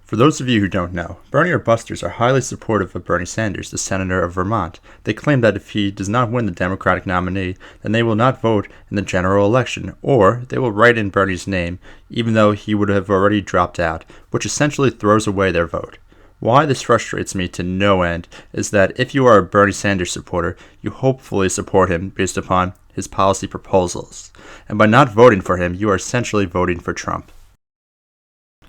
For those of you who don't know, Bernie or busters are highly supportive of Bernie Sanders, the senator of Vermont. They claim that if he does not win the Democratic nominee, then they will not vote in the general election, or they will write in Bernie's name, even though he would have already dropped out, which essentially throws away their vote. Why this frustrates me to no end is that if you are a Bernie Sanders supporter, you hopefully support him based upon his policy proposals. And by not voting for him, you are essentially voting for Trump.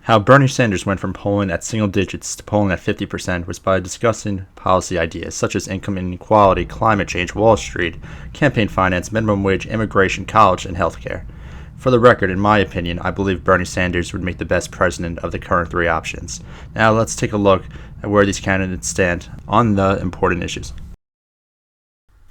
How Bernie Sanders went from polling at single digits to polling at 50% was by discussing policy ideas such as income inequality, climate change, Wall Street, campaign finance, minimum wage, immigration, college, and healthcare. For the record, in my opinion, I believe Bernie Sanders would make the best president of the current three options. Now let's take a look at where these candidates stand on the important issues.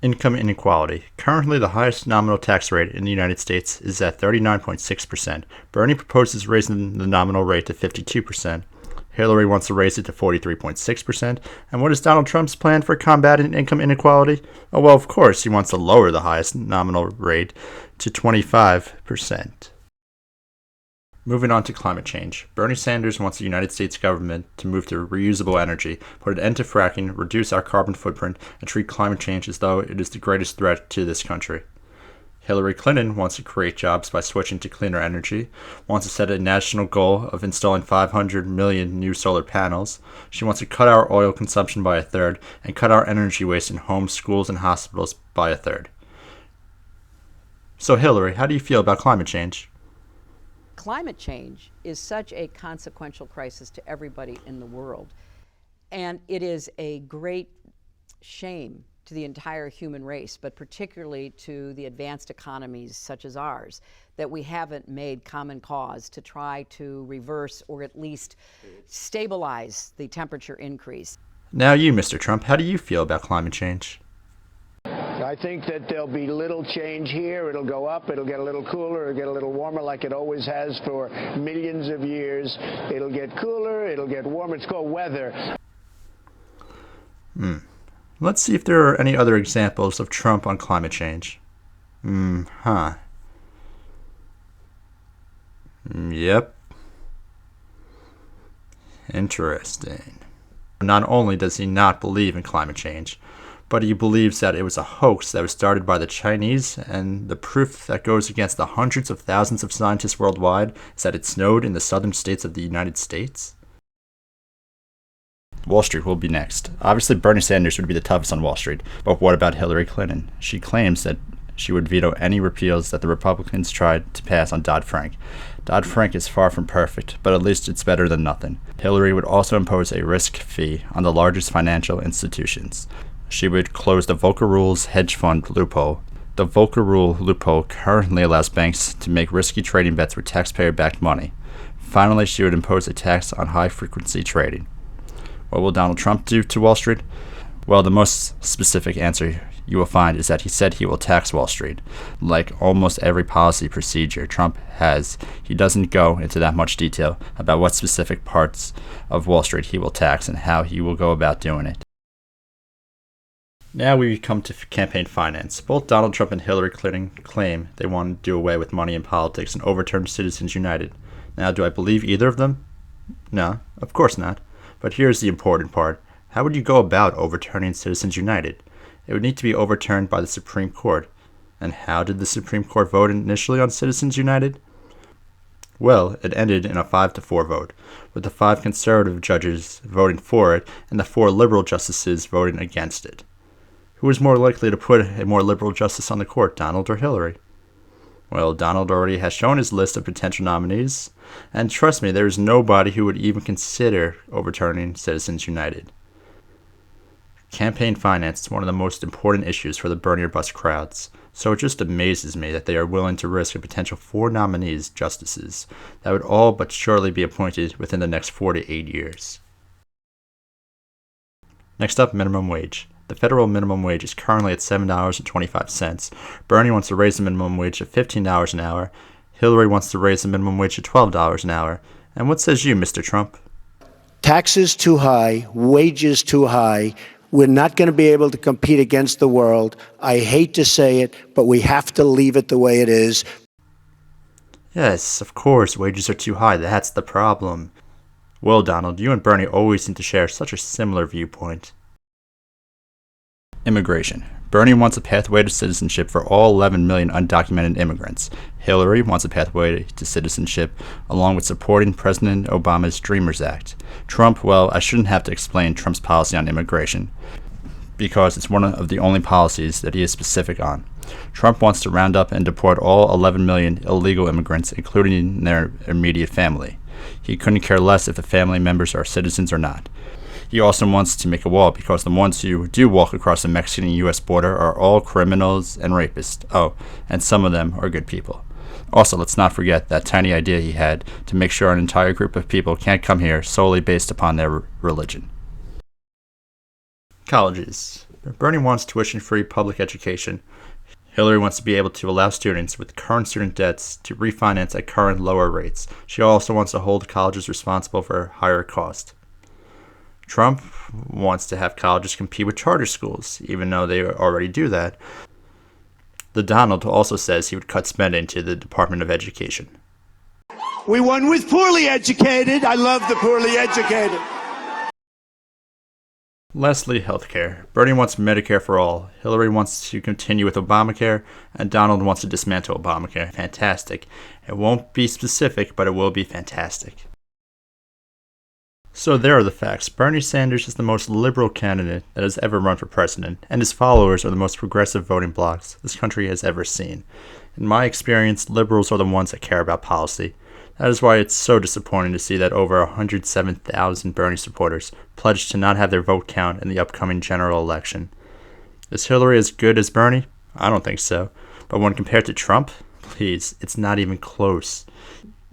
Income inequality. Currently, the highest nominal tax rate in the United States is at 39.6%. Bernie proposes raising the nominal rate to 52%. Hillary wants to raise it to 43.6%. And what is Donald Trump's plan for combating income inequality? Oh, well, of course, he wants to lower the highest nominal rate to 25%. Moving on to climate change. Bernie Sanders wants the United States government to move to reusable energy, put an end to fracking, reduce our carbon footprint, and treat climate change as though it is the greatest threat to this country. Hillary Clinton wants to create jobs by switching to cleaner energy, wants to set a national goal of installing 500 million new solar panels. She wants to cut our oil consumption by a third and cut our energy waste in homes, schools, and hospitals by a third. So Hillary, how do you feel about climate change? Climate change is such a consequential crisis to everybody in the world, and it is a great shame to the entire human race, but particularly to the advanced economies such as ours, that we haven't made common cause to try to reverse or at least stabilize the temperature increase. Now you, Mr. Trump, how do you feel about climate change? I think that there'll be little change here. It'll go up, it'll get a little cooler, it'll get a little warmer like it always has for millions of years. It'll get cooler, it'll get warmer. It's called weather. Let's see if there are any other examples of Trump on climate change. Yep. Interesting. Not only does he not believe in climate change, but he believes that it was a hoax that was started by the Chinese, and the proof that goes against the hundreds of thousands of scientists worldwide is that it snowed in the southern states of the United States. Wall Street will be next. Obviously, Bernie Sanders would be the toughest on Wall Street, but what about Hillary Clinton? She claims that she would veto any repeals that the Republicans tried to pass on Dodd-Frank. Dodd-Frank is far from perfect, but at least it's better than nothing. Hillary would also impose a risk fee on the largest financial institutions. She would close the Volcker Rules hedge fund loophole. The Volcker Rule loophole currently allows banks to make risky trading bets with taxpayer-backed money. Finally, she would impose a tax on high-frequency trading. What will Donald Trump do to Wall Street? Well, the most specific answer you will find is that he said he will tax Wall Street. Like almost every policy procedure Trump has, he doesn't go into that much detail about what specific parts of Wall Street he will tax and how he will go about doing it. Now we come to campaign finance. Both Donald Trump and Hillary Clinton claim they want to do away with money in politics and overturn Citizens United. Now, do I believe either of them? No, of course not. But here's the important part. How would you go about overturning Citizens United? It would need to be overturned by the Supreme Court. And how did the Supreme Court vote initially on Citizens United? Well, it ended in a 5-4 vote, with the 5 conservative judges voting for it and the 4 liberal justices voting against it. Who is more likely to put a more liberal justice on the court, Donald or Hillary? Well, Donald already has shown his list of potential nominees, and trust me, there is nobody who would even consider overturning Citizens United. Campaign finance is one of the most important issues for the Bernie or bust crowds, so it just amazes me that they are willing to risk a potential 4 nominees justices that would all but surely be appointed within the next 4 to 8 years. Next up, minimum wage. The federal minimum wage is currently at $7.25. Bernie wants to raise the minimum wage to $15 an hour. Hillary wants to raise the minimum wage to $12 an hour. And what says you, Mr. Trump? Taxes too high, wages too high. We're not going to be able to compete against the world. I hate to say it, but we have to leave it the way it is. Yes, of course, wages are too high. That's the problem. Well, Donald, you and Bernie always seem to share such a similar viewpoint. Immigration. Bernie wants a pathway to citizenship for all 11 million undocumented immigrants. Hillary wants a pathway to citizenship, along with supporting President Obama's Dreamers Act. Trump, well, I shouldn't have to explain Trump's policy on immigration, because it's one of the only policies that he is specific on. Trump wants to round up and deport all 11 million illegal immigrants, including their immediate family. He couldn't care less if the family members are citizens or not. He also wants to make a wall because the ones who do walk across the Mexican-U.S. border are all criminals and rapists. Oh, and some of them are good people. Also, let's not forget that tiny idea he had to make sure an entire group of people can't come here solely based upon their religion. Colleges. Bernie wants tuition-free public education. Hillary wants to be able to allow students with current student debts to refinance at current lower rates. She also wants to hold colleges responsible for higher cost. Trump wants to have colleges compete with charter schools, even though they already do that. The Donald also says he would cut spending to the Department of Education. We won with poorly educated. I love the poorly educated. Lastly, healthcare. Bernie wants Medicare for all. Hillary wants to continue with Obamacare, and Donald wants to dismantle Obamacare. Fantastic. It won't be specific, but it will be fantastic. So there are the facts. Bernie Sanders is the most liberal candidate that has ever run for president, and his followers are the most progressive voting blocs this country has ever seen. In my experience, liberals are the ones that care about policy. That is why it's so disappointing to see that over 107,000 Bernie supporters pledged to not have their vote count in the upcoming general election. Is Hillary as good as Bernie? I don't think so. But when compared to Trump, please, it's not even close.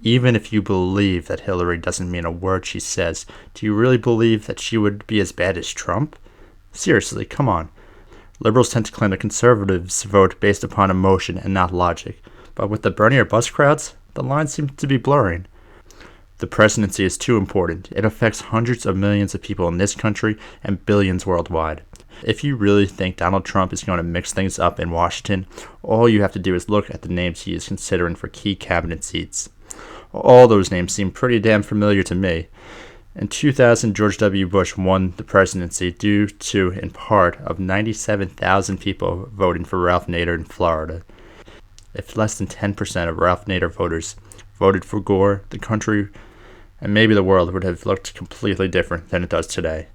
Even if you believe that Hillary doesn't mean a word she says, do you really believe that she would be as bad as Trump? Seriously, come on. Liberals tend to claim that conservatives vote based upon emotion and not logic. But with the Bernie or bust crowds, the lines seem to be blurring. The presidency is too important. It affects hundreds of millions of people in this country and billions worldwide. If you really think Donald Trump is going to mix things up in Washington, all you have to do is look at the names he is considering for key cabinet seats. All those names seem pretty damn familiar to me. In 2000, George W. Bush won the presidency due to, in part, of 97,000 people voting for Ralph Nader in Florida. If less than 10% of Ralph Nader voters voted for Gore, the country and maybe the world would have looked completely different than it does today.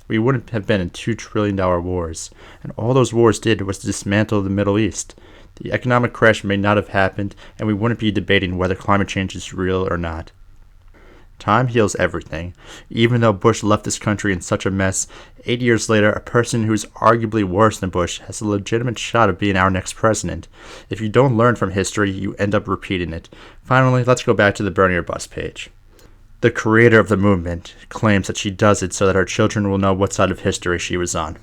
We wouldn't have been in $2 trillion wars, and all those wars did was to dismantle the Middle East. The economic crash may not have happened, and we wouldn't be debating whether climate change is real or not. Time heals everything. Even though Bush left this country in such a mess, 8 years later, a person who is arguably worse than Bush has a legitimate shot of being our next president. If you don't learn from history, you end up repeating it. Finally, let's go back to the Bernie or Bust page. The creator of the movement claims that she does it so that our children will know what side of history she was on.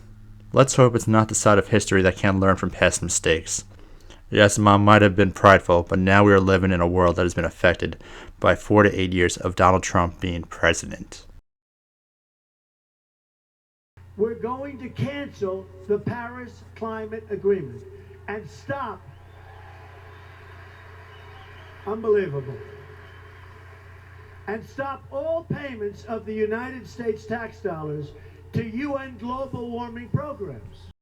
Let's hope it's not the side of history that can't learn from past mistakes. Yes, Mom might have been prideful, but now we are living in a world that has been affected by 4 to 8 years of Donald Trump being president. We're going to cancel the Paris Climate Agreement and stop. Unbelievable. And stop all payments of the United States tax dollars to UN global warming programs.